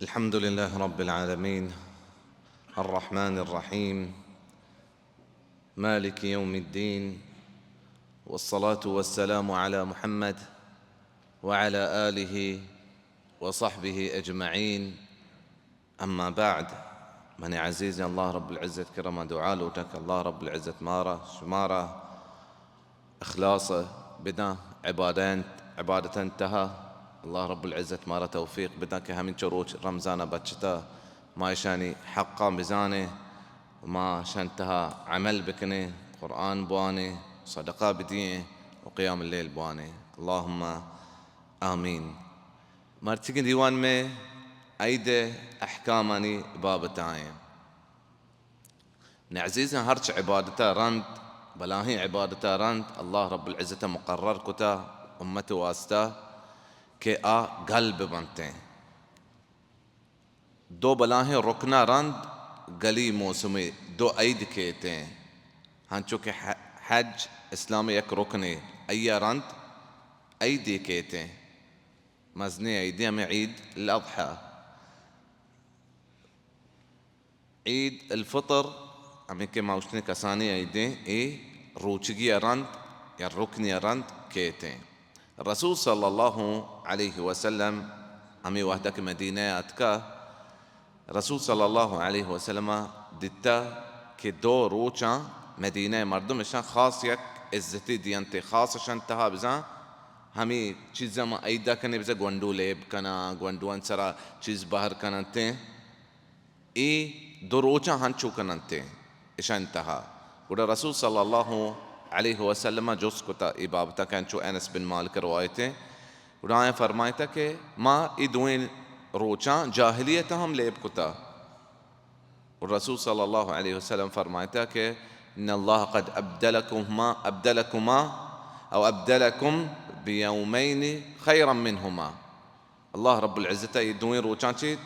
الحمد لله رب العالمين الرحمن الرحيم مالك يوم الدين، والصلاة والسلام على محمد وعلى آله وصحبه أجمعين. أما بعد، من عزيزي الله رب العزة كرم دعالوتك الله رب العزة مارا شمارا إخلاصه بدا عبادة انتهى الله رب العزة مارا توفيق بدا كهمين شروج رمزانا بچتا ما يشاني حقا ميزانه وما شانتها عمل بكني قرآن بواني صدقاء بديه وقيام الليل بواني اللهم آمين. مرتقن ديوان में أيده أحكاماني بابتاين نعزيزا هرش عبادتا رند بلاهي عبادتا رند الله رب العزة مقرر كتا أمتي واسطة كي قلب بنتين دو بلاهي ركنا رند قلي موسمي دو أيد كيتين هانچو كي حج إسلامي يك ركني أي رند أيدي كيتين مزني أيدي أمي عيد الأضحى عيد الفطر أمي كما وشتني كساني أيدي روچگي رند يا ركني رند كيتين. الرسول صلى الله عليه وسلم أمي وحدك مدينة أتكا رسول صلى الله عليه وسلم دتا كدو روچا مدينة مردمشان خاص يك عزتي ديانتي خاص شانتها بزان همي چیزا ما ايدا كني بزا گوندو ليب كنا گوندوان سرا چیز باهر كننتے دو روچا هنچو كننتے اشانتها. ودا رسول صلى الله عليه وسلم جوز كتا بابتا كان شو أنس بن مالك روايته ودا فرمايتا كي ما دوين روچا جاهليتهم ليب كتا. والرسول صلى الله عليه وسلم فرمايتا كي إن الله قد أبدلكم بيومين خيرا منهما. الله رب العزة يدوين روچانشي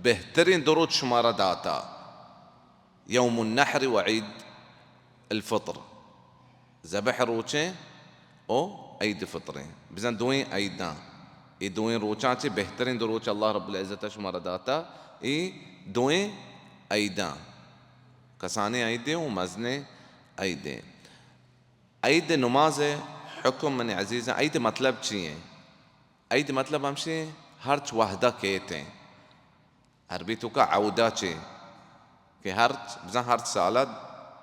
بهترين دروج شمارة داتا يوم النحر وعيد الفطر ذبح روچه او عيد فطرين بزن دوين عيدان دوين روچانشي بهترين دروج الله رب العزة شمارة داتا دوين عيدان كساني عيدي ومزني عيدي. عيد نمازه حكم من عزيزة عيد مطلب چیه؟ عيد مطلب همشي هرچ وحده كيتين عربيتو کا عودا چه کہ هرچ سالات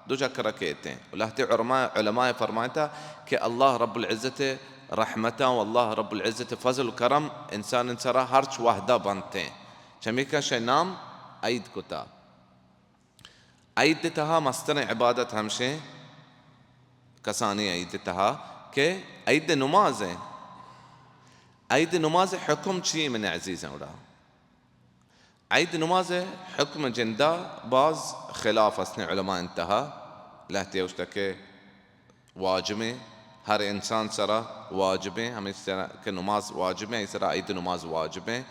دو چکر كيتين. ولهتي علماء فرمايتا کہ الله رب العزة رحمته والله رب العزة فضل وكرم انسان سرا هرچ وحده بنتين چميكا شنام عيد كتا. عيد تها مستن عبادت همشي كساني عيد تها کہ عيد نماز حكم چی من عزيزا ولا عيد نماز حكم جندا باز خلاف اسن علماء انتهى لهتي وشتك واجبه هر انسان سرا واجبه هم سرا كنماز واجبه سرا عيد نماز واجبه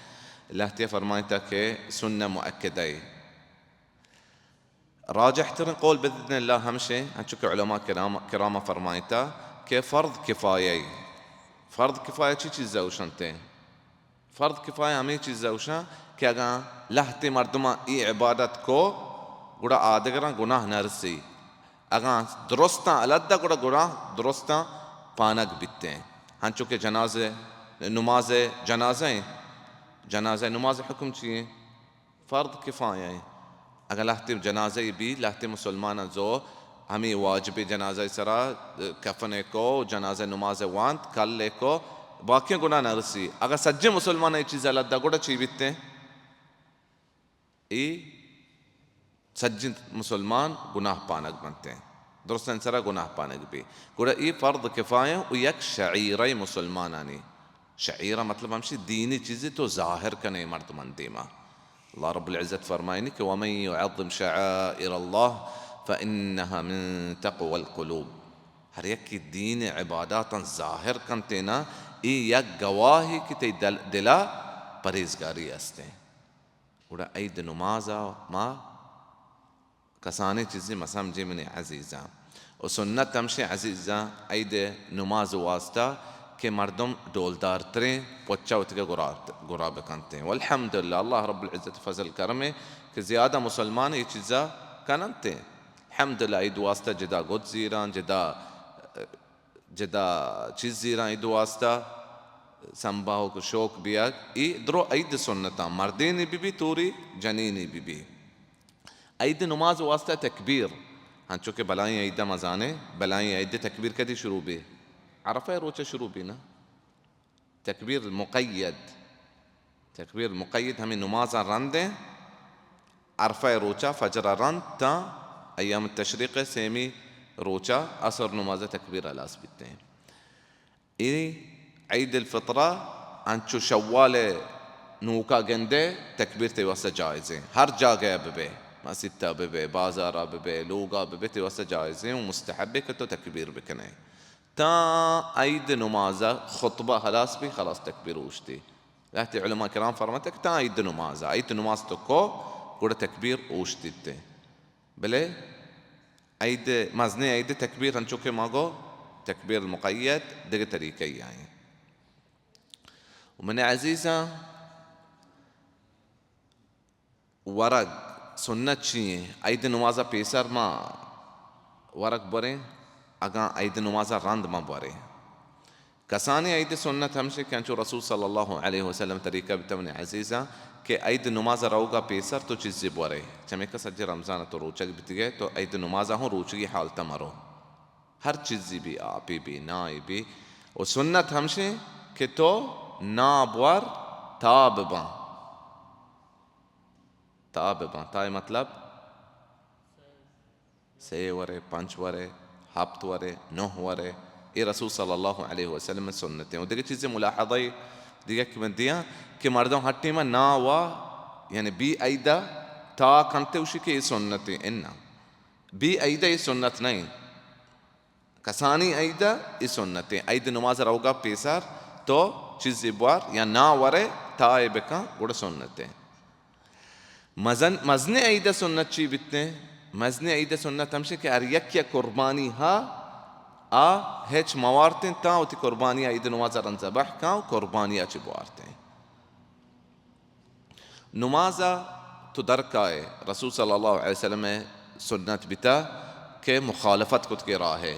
لهتي فرمايتا كي سنة مؤكدة. راجح ترن قول بإذن الله همشي هنشوف علماء كرامة فرمايتا كفرض كفاية. فرض كفاية چی زوشنتين فرض كفاية همي چیز زوشن کہ اگر لہتی مردما عبادت کو گوڑا آدگران گناہ نرسی اگر درستا علدہ گوڑا گناہ درستا پانک بیتے ہیں. ہنچو کہ نماز جنازہ نماز حکم چیئے فرض کفایہ ہے. اگر لہتی جنازہ بھی لہتی مسلمان زو ہمیں واجب جنازہ سرا کفنے کو جنازہ نماز وانت کل لے کو باقی گناہ نرسی اگر سجے مسلمان یہ چیز علدہ گوڑا چی بیتے سجے مسلمان گناہ پانک بنتے ہیں درستاً سرا گناہ پانک بھی گوڑا فرض کفایہ و یک شعیرہ مسلمانانی. شعیرہ مطلب ہمشی دینی چیزی تو ظاہر کنے مرد من دیما. اللہ رب العزت فرمائنی کہ وَمَن يُعَظِّمْ شَعَائِرَ اللَّهِ فإنها من تقوى القلوب. ہر یک کی دین عبادات ظاہر کنتے نا یک گواہی کی تی دلا پریزگاری استے. وڑا عید نمازا ما کسانے چیزیں ما سمجھے من عزیزا و سنت ہمشے عزیزا عید نماز واسطہ که مردم دولدارترین پوچاو تگه گرا بکنتیں. والحمدلله الله رب العزت فضل کرمه که زیاده مسلمان یہ چیزا کننتیں. الحمدلله اید واسطه جدا گد زیران جدا چیز زیران اید واسطه سنباهو کو شوق بیاگ ای درو اید سنتا مردینی بی توری جنینی بی اید نماز واسطه تکبیر ہنچو کہ بلائیں عیدہ مزانے بلائیں عیدہ تکبیر کدی شروع بھی عرفہ روچہ شروع بھی نا تکبیر المقید ہمیں نمازہ رن دیں عرفہ روچہ فجر رن تا ایام التشریق سیمی روچہ اثر نمازہ تکبیر الاس بیتے ہیں. عید الفطرہ انچو شوال نوکا گندے تکبیر تے واسطہ جائز ہیں ہر جگہ بے مسجد بے بازار بے لوگا بے تے واسطہ جائز ہیں ومستحب کہ تو تکبیر بکنے تا عید نمازہ خطبہ خلاص بھی خلاص تکبیر اوشتی لہتی علماء کرام فرماتے کہ تا عید نماز تو کو گوڑا تکبیر اوشتی تے بلے عید مزنے عید تکبیر ہنچو کہ ماگو تکبیر المقید دیگه طریقے ہی آئیں. ومن عزیزہ ورق سنت چیئیں عید نمازہ پیسر ما ورق بریں اگاں عید نمازہ رند ما بریں کسانی عید سنت ہمشے کہ انچو رسول صلی اللہ علیہ وسلم طریقہ بتمن عزیزہ کہ عید نمازہ روگا پیسر تو چیزی برے چمیں کہ سجی رمضان تو روچک بیتی گئے تو عید نمازہ ہوں روچگی حالتا مرو ہر چیزی بھی آپی بھی نائی بھی و سنت ہمشے کہ تو نابور تابباں تائی مطلب 6 ورے 5 ورے 7 ورے 9 ورے یہ رسول صلی اللہ علیہ وسلم سنتیں. اور دیکھیں چیزیں ملاحظائی دیکھیں کہ من دیا کہ مردوں ہٹی میں نا وا یعنی بی عیدہ تا کنتے اسی کے یہ سنتیں انہا بی عیدہ یہ سنت نہیں کسانی عیدہ یہ سنتیں عید نماز روگا پیسار تو چیزی بوار یا نا ورے تائے بکا گوڑا سنتیں. مزن عیدہ سنت چی بیتنے مزن عیدہ سنت ہمشے کہ ار یک قربانی ہا ہیچ موارتیں تا ہوتی قربانی عید نماز رنزبح کا قربانی چی بوارتیں. نمازہ تو درکائے رسول صلی اللہ علیہ وسلم سنت بیتا کہ مخالفت کت کے راہے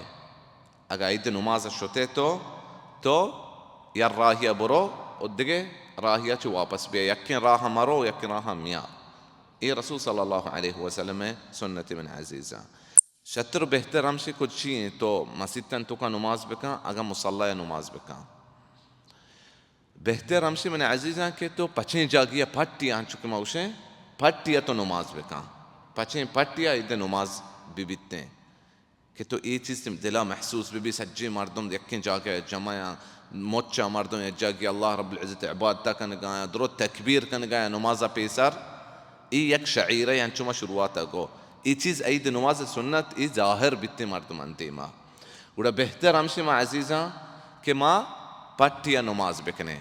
اگر عید نماز شتے تو یا راہیہ برو اور دگے راہیہ چی واپس بیا یکن راہ مرو یکن راہ میاں یہ رسول صلی اللہ علیہ وسلم سنت من عزیزہ. شتر بہتر ہمشی کچھ چیئیں تو مسجدن تو کا نماز بکا اگر مصلی نماز بکا بہتر ہمشی من عزیزہ کہ تو پچھیں جاگیا پھٹیا چکے موشیں پھٹیا تو نماز بکا پچھیں پھٹیا عید نماز بھی بیتے ہیں کہ تو یہ چیز دلہ محسوس بھی سجی مردم یکیں جاگیا جمعیاں موچا مردم یک جاگیا اللہ رب العزت عبادتہ کنگایا درو تکبیر کنگایا نمازہ پیسر یک شعیرہ یعنی چما شروعاتا گو یہ چیز عید نماز سنت یہ ظاہر بیتے مردم انتی ماں گوڑا بہتر ہمشی ماں عزیزاں کہ ماں پٹیا نماز بکنے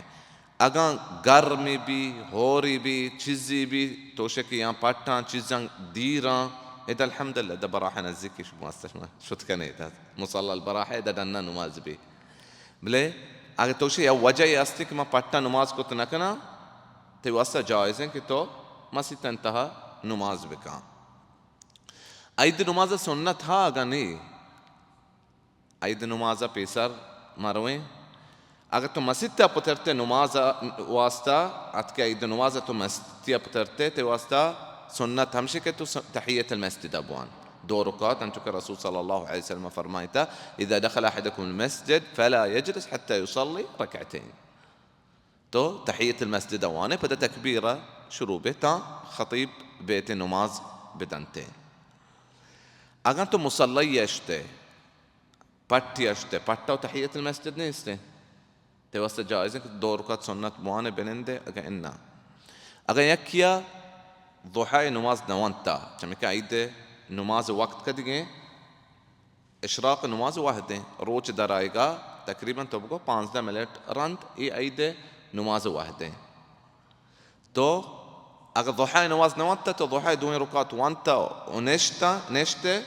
اگاں گرمی بھی ہوری بھی چیزی بھی توشے کہ یہاں پٹاں چیزاں دیراں اذا الحمدللہ دا براحہ نزدیکی شد کنے دا مصلی البراحہ دا دننا نماز بھی بلے اگر توشے یا وجہ یہ استی کہ ماں پٹا نماز کو تنکنا تو واسطہ جائز ہیں کہ تو مسجد انتہا نماز بکا. عید نماز سنت ہا اگر نہیں عید نماز پیسر مرویں اگر تو مسجد تا پترتے نماز واسطہ ات کے عید نماز تو مسجد تا پترتے تو واسطہ سنت ہمشے کہ تو تحیت المسجد ابوان 2 رکعات انتو کہ رسول صلی اللہ علیہ وسلم فرمائیتا اذا دخل احدكم المسجد فلا يجلس حتى يصلي ركعتين تو تحیت المسجد اوانے پتہ تکبیرہ شروع بیتا خطیب بیت نماز بدنتے اگر تو مصلی اشتے پٹی اشتے پٹا و تحیت المسجد نہیں استے تو واسطہ جائز ہے کہ 2 رکعت سنت موانے بنندے اگر انہا اگر یک کیا ضحای نماز نوانتا چمکہ عید نماز وقت کد گئے اشراق نماز واحدیں روچ در آئے گا تقریباً تو بگو 15 منٹ رند یہ عید نماز واحدیں تو اگر ضحای نماز نوانتا تو ضحای 2 رکعت وانتا و نشتے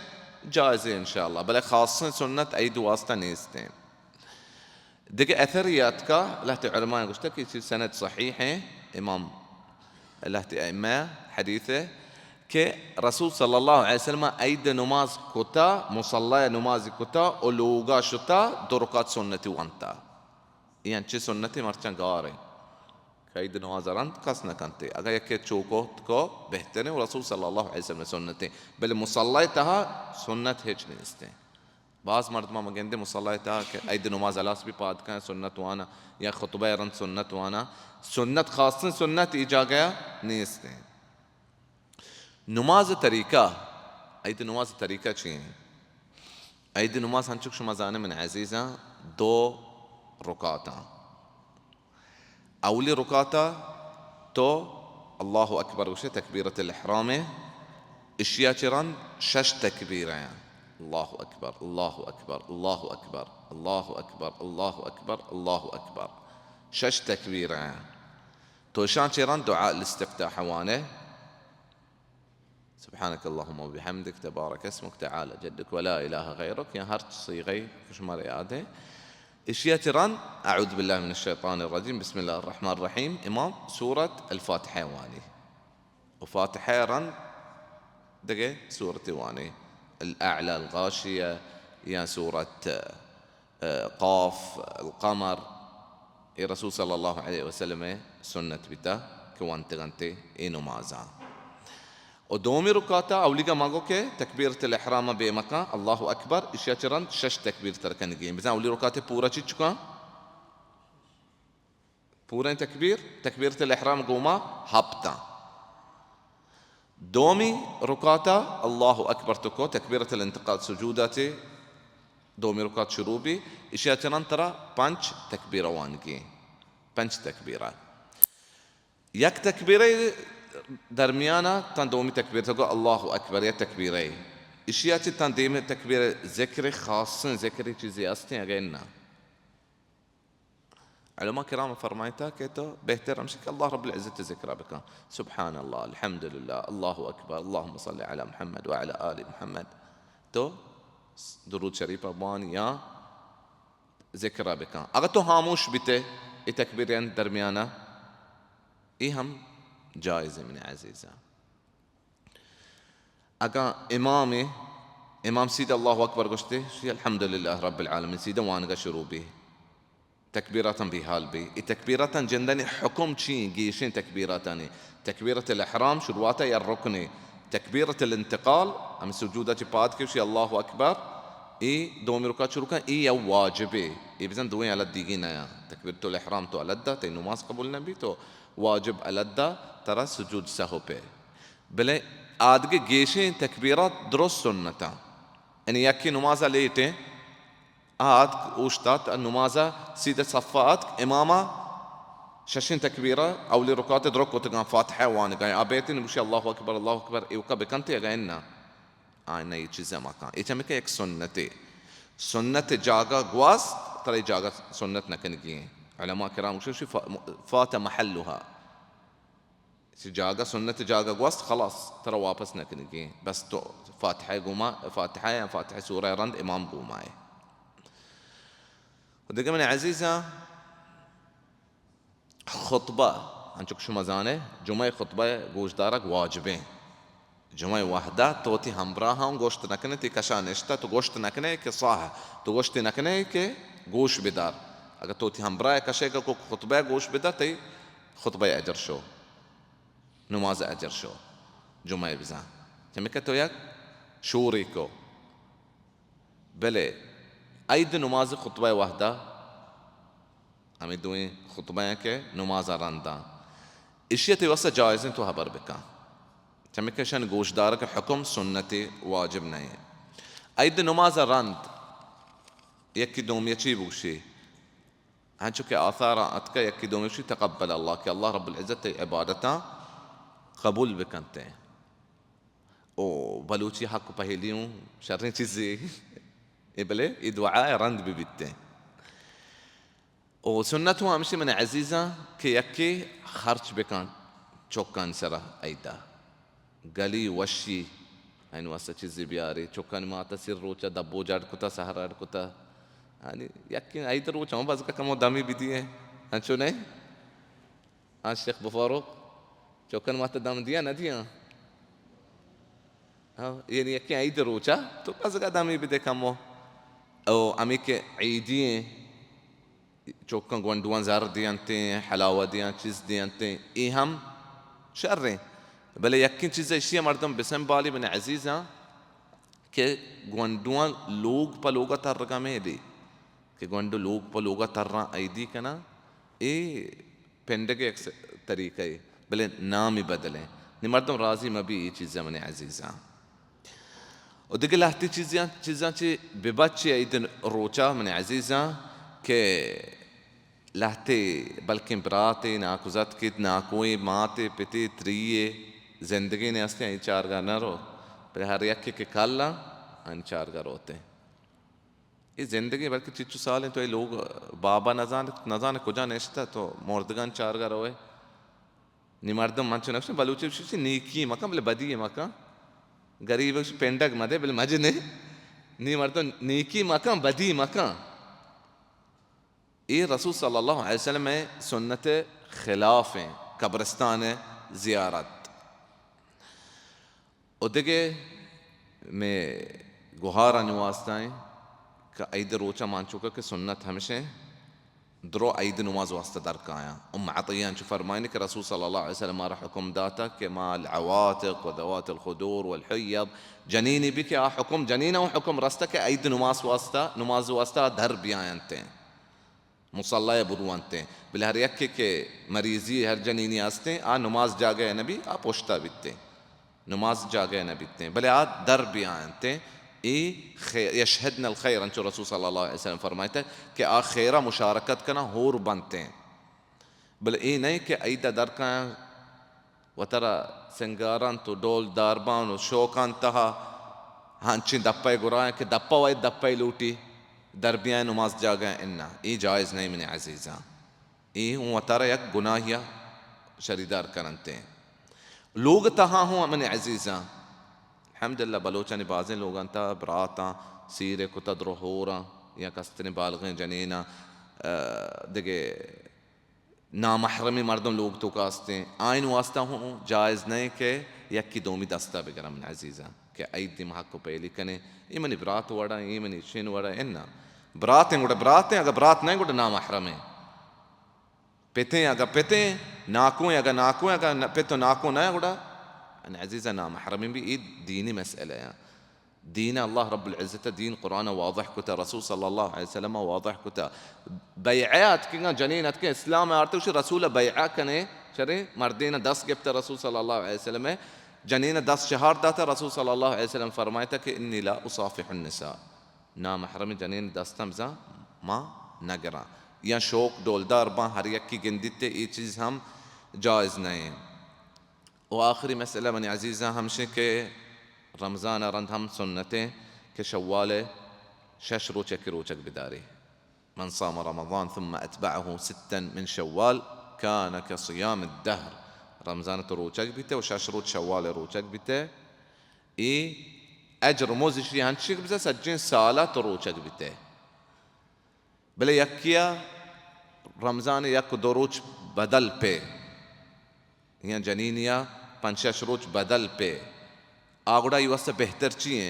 جائز ہے انشاءاللہ بلے خاص سنت عید واسطہ نیستیں. دقي أثرياتك لهت علماء قشتك سند صحيحة إمام لهت أئمة حديثة كرسول صلى الله عليه وسلم أيد نماز كتا مصلى نماز كتا ولوغا شتا دركات سنتي وانتا يعني چه سنتي مرچن غاري كايد نماز رند كاسنا كنتي اگر يكي چوكو تكو بهترين ورسول صلى الله عليه وسلم سنتي بل مصليتها سنت هيج نيستي بعض مرد ما مگندے مصليتها ايد نماز الاس بھی پاد کا سنت وانا یا خطبہ رند سنت وانا سنت خاصن سنت ایجا گیا نیستے نماز طریقہ ايد نماز طریقہ چی ايد نماز هنشوف شو مزانه من عزيزة دو ركعتا أولي ركعتا تو الله أكبر وش تكبيرة الإحرام إشياء تران شش تكبيرة يعني الله أكبر الله أكبر الله أكبر الله أكبر الله أكبر الله أكبر شش تكبيرة يعني تو شان تران دعاء الاستفتاح وانه سبحانك اللهم وبحمدك تبارك اسمك تعالى جدك ولا إله غيرك يا هرت صيغي كش مرياده إشياء تران أعوذ بالله من الشيطان الرجيم بسم الله الرحمن الرحيم إمام سورة الفاتحة واني وفاتحة ران دقي سورة واني الأعلى الغاشية يا سورة قاف القمر الرسول صلى الله عليه وسلم سنة بتا كوانت غنتي إنو مازا ودومي ركعتا أوليغا ماغو كي تكبيرة الإحرام بمكة الله أكبر إشياء تران شش تكبير تركنجين بزان أولي ركعتا بورا تشيكا بورا تكبيرة الإحرام قوما هبتا دومي ركعتا الله أكبر تكو تكبيرة الانتقال سجوداتي دومي ركعت شروبي إشياء تران ترى بانش تكبيرة وانجي بانش تكبيرة يك تكبيرة درميانا تندومي تكبير تقول الله أكبر يا تكبيري إشياتي تندومي تكبير ذكري خاص ذكري چیزی هستین اگه علماء كرام فرمایتا که تو بهتر امشك الله رب العزة ذكرى بك سبحان الله الحمد لله الله أكبر اللهم صل على محمد وعلى آل محمد تو درود شريفة بان يا ذكرى بك اگر تو خاموش بته تكبيرين درميانا هم جائزة من عزيزة أكا إمام سيد الله أكبر قشته الحمد لله رب العالمين سيدا وانا قشروا به تكبيرة بهال بي تكبيرة جندني حكم شين جيشين تكبيراتني تكبيرة الإحرام شرواتها يا الركني تكبيرة الانتقال أم سجودة بادك وشي الله أكبر دومي ركعت شروكا يا واجبي بزن دوين على الديجينا يا تكبيرة الإحرام تو على الدا تينو ماس قبول نبي تو واجب على الدا ترى سجود سهو بي بل آدگه گیشین تکبیرات درست سنتا يعني يكي نمازة ليته اوشتات النمازة سيدة صفات إمامة ششين تكبيرة أو لركعت دركو تقان فاتحة وانا قاي أبيتين بشي الله أكبر الله أكبر إيوكا بكنتي قاينا آينا يجيزة ما كان إيتمك يك سنتي سنة جاغا قواس ترى جاغا سنتنا كنجي علماء كرام شو فات محلها جاغا سنة جاغا قواس خلاص ترى واپس نكنجي بس تو فاتحة قوما فاتحة سورة رند إمام قوماي ودقا من عزيزة خطبة هنشوف شو مزانه جمعة خطبة گوش دارك واجبين جمعة واحدة توتي همراها وگوشت نکنه تی کشان اشتا تو گوشت نکنه که صاح تو گوشت نکنه که گوش بدار اگر توتي همراه کشه که خطبه گوش بدار تی خطبه اجر شو نماز اجر شو جمعة بزان تمکه تو یک شوری کو بله اید نماز خطبه واحدة همی دوی خطبه که نماز رنده اشیاء واسه جایزین تو خبر بکن تمکه شن گوش دارک حکم سنتی واجب نہیں اید نماز رند یکی دوم یچی بوشی هنچو که آثار اتکا یکی دوم یچی تقبل الله که الله رب العزت عبادتا قبول بکنتے او بلوچی حق پہلیوں شرین چیزی بله دعاء رند ببيته وسنته امشي من عزيزة كي يكي خرج بكان چوكان سرا ايدا قالي وشي هين واسه چیزی بیاری چوکان ما تصير روچا دبو جاڑ کتا سهرار کتا يعني يكين أي دروش هم بس كم دامي بديه أنشو نه الشيخ بفاروق شوكان ما تدام ديا نديا ها يعني يكين أي دروشة تو بس كدامي بده كمو أو أميك عيدية شوكان قوندوان زار ديانتي حلاوة ديان چیز ديانتي إيه هم شره بل يكين چیز اشياء مردم بسم بالي من عزيزة कि गुंडुआं लोग पलोगा तर रगा में दे कि गुंडु लोग पलोगा तर रहा आईडी का ना ये पेंडे के एक तरीका है भले नाम ही बदले निमर्दम राजी में भी ये चीज़ें मने अजीज़ा और देखिए लाती चीज़ें ची बेबच्चे आईदन रोचा मने अजीज़ा कि लाते बल्कि बराते नाकुज़ात कित नाकोई माते पिते त्रिये ज़िंदगी ने अस्ते आई चार गाना रो पर हर एक के काला अंचार कर होते हैं ये ज़िंदगी बल्कि चिच्चू साल हैं तो ये लोग बाबा नज़ान कुजा नेश्ता तो मोर्दगान चार कर होए निमर्दम मंचो नफ्स बलूची उसी नीकी मका बले बदी है मका गरीब उसी पेंडक मदे बले मजने निमर्दम नीकी मका बदी मका ये रसूल सल्लल्लाहु अलैहि वसल्लम में सुन्नत खिलाफ हैं कब्रिस्तान ज़ियारत उदगे में गुहारा नवाज़ताएं का ईद रोचा मान चुका कि सुन्नत हमेशा द्रो ईद नमाज वास्ता दर का आया अतियान जो फरमाने कि रसूल सल्लल्लाहु अलैहि वसल्लम हमारा हुक्म दाता कि माल अवातिक व दवात अलखुदूर वल्हुयब जनीनी भी क्या हुक्म जनीना व हुक्म रास्ता के ईद नमाज वास्ता दर भी आयनते मुसल्ला बुरुआनते बिल हर एक के मरीजी हर जनीनी आस्ते आ नमाज जागे नबी आ पोश्ता बिते नमाज जागे नबीते भले आ दर भी आयनते यशहदन الخير अंचो रसूल सल्लल्लाहु अलैहि वसल्लम फरमाते कि आ खैरा मुशारकत करना होर बनते हैं बल ये नहीं कि ऐदा दर का वतरा सिंगारन तो डोल दारबान और शोकान तहा हांची दप्पे गुराए कि दप्पा वाई दप्पे लूटी दरबियां नमाज जागे इन्ना ये जायज़ नहीं मैंने अजीज़ा ये हूँ वतरा एक गुनाहिया शरीदार करते हैं लोग तहा हूँ मैंने अजीज़ा अल्हम्दुलिल्लाह बलोचनी बाज़े लोग अंता बराता सीरे को तद्रो होरा या कस्तने बालगें जनीना देखे नामहरमी मर्दम लोग तो कास्ते आइन वास्ता हूँ जायज़ नहीं के यकी दोमी दस्ता बेगरम अजीज़ा के ऐद दिमाग को पहली कने ये मनी बरात वड़ा ये मनी शेन वड़ा इन्ना बरातें अगर बरात नहीं गुड़ा नामहरमे पेते अगर पेते नाकों अगर पेतो नाकों नहीं गुड़ा أنا عزيزة أنا محرمين بإيد ديني مسألة يعني دين الله رب العزة دين قرآن واضح كتا رسول صلى الله عليه وسلم واضح كتا بيعات كنا جنينات كنا إسلام أرتوش رسول بيعات كنا شري مردين دس جبت رسول صلى الله عليه وسلم جنين دس شهر داتا رسول صلى الله عليه وسلم فرمايتك إني لا أصافح النساء نا محرم جنين دس تمزا ما نقرأ या शौक डोलदार बां हर एक की गिनती ये चीज़ हम जायज़ नहीं और आखिरी मसला मनी अजीज़ा हमसे के रमज़ान रंध हम सुन्नते के शव्वाले शश रोचक की रोचक बिदारी من صام رمضان ثم أتبعه ستا من شوال كان كصيام الدهر رمضان روچك بيته وشش روچ شوال روچك بيته أجر موزشي هنشيك بزا سجين سالة روچك بيته بل يكيا رمضان يك دروچ بدل पे या जनीनिया पंचश रोज बदल पे आगुड़ा युवा से बेहतर चाहिए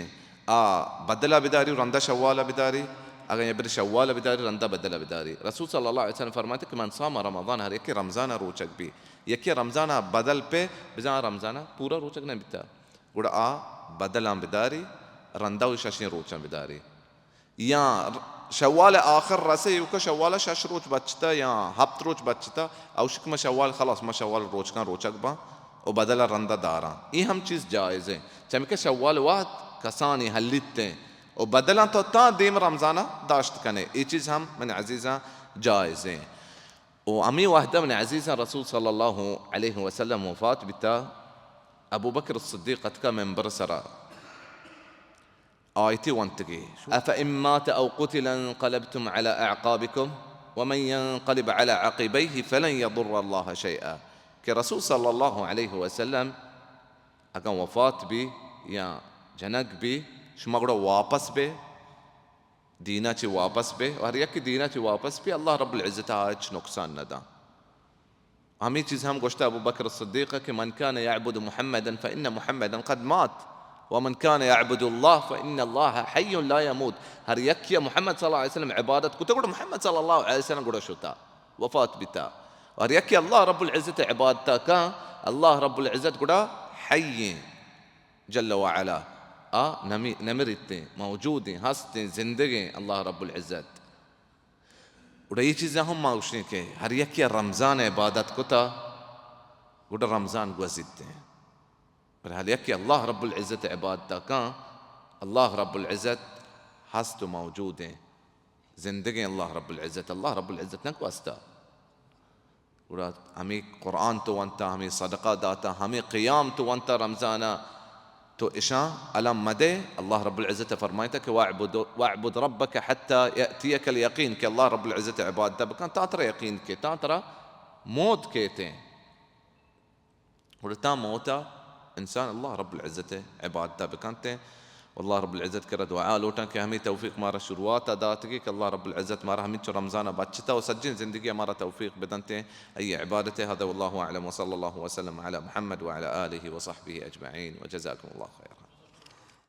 बदला बिदारी रंदा शव्वाला बिदारी अगर ये बिर शव्वाला बिदारी रंदा बदला बिदारी रसूल सल्लल्लाहु अलैहि वसल्लम फरमाते कि मन सामा रमज़ान हर एक रमज़ान रोचक भी यके रमज़ान बदल पे बिजा रमज़ान पूरा रोचक नहीं बिता गुड़ा बदला बिदारी रंदा शशि रोचा बिदारी या शव्वाल आखिर रसे युका शव्वाल शश रोज बचता या हफ्त रोज बचता औशिक में शव्वाल खलास में शव्वाल रोज का रोचक बा और बदला रंदा दारा ये हम चीज़ जायज़ है चमके शव्वाल वाद कसानी हल्लिते और बदला तो ता दीम रमज़ाना दाश्त कने ये चीज़ हम मन अजीज़ा जायज़ है और अमी वाहदा मन अजीज़ा रसूल सल्लल्लाहु अलैहि वसल्लम वफ़ात बिता अबू बकर الصديق का मेंबर सरा آيتي وانتقي أفإن مات أو قتل انقلبتم على أعقابكم ومن ينقلب على عقبيه فلن يضر الله شيئا كرسول صلى الله عليه وسلم أكان وفات بي يا جنق بي شمغرو واپس بي دीना ची वापस पे और यकी दीना ची वापस पे अल्लाह रब्बुल इज़्ज़त आज नुकसान न दा हमी चीज़ हम गोश्ता अबू बकर الصديق कि मन कान यअबुदु मुहम्मदन फइन्न मुहम्मदन क़द मात वमन कान यअबुदु अल्लाह फइन्न अल्लाह हय्युन ला यमूत हर यकी मोहम्मद सल्लल्लाहु अलैहि वसल्लम इबादत कुते गुड मोहम्मद सल्लल्लाहु अलैहि वसल्लम गुड शुता वफात बिता और यकी अल्लाह रब्बुल इज़्ज़त इबादत का अल्लाह रब्बुल इज़्ज़त गुड हय्य जल्ल व अला नमरते मौजूद हैं हंसते जिंदगी अल्लाह रब्बुल इज़्ज़त और ये चीज़ें हम माउशने के हर यकी रमज़ान इबादत कुता गुड रमज़ान गुज़िते हैं पर हर यकी अल्लाह रब्बुल इज़्ज़त इबादत का अल्लाह रब्बुल इज़्ज़त हस्त मौजूद हैं जिंदगी अल्लाह रब्बुल इज़्ज़त न कुस्ता और हमें कुरान तो वंता हमें सदका दाता हमें क़ियाम तो वंता रमज़ाना तो इशा अलम मदे अल्लाह रब्बुल इज़्ज़त फरमाता कि वाअबुद रब्बक हत्ता यअतियक अल यकीन कि अल्लाह रब्बुल इज़्ज़त इबादत बकन तातरा यकीन के तातरा मौत कहते हैं और ता मौता इंसान अल्लाह रब्बुल इज़्ज़त इबादत बकनते अल्लाह रब्बुल इज़्ज़त कर दुआ लोटा कि हमें तौफीक मारा शुरुआत अदात की कि अल्लाह रब्बुल इज़्ज़त मारा हमें चो रमज़ान बचता और सज्जन ज़िंदगी हमारा तौफीक बदनते अय इबादत हदा वल्लाहु अअलम व सल्लल्लाहु वसल्लम अला मुहम्मद व अला आलिहि व सहबिहि अजमईन व जज़ाकुमुल्लाहु खैर।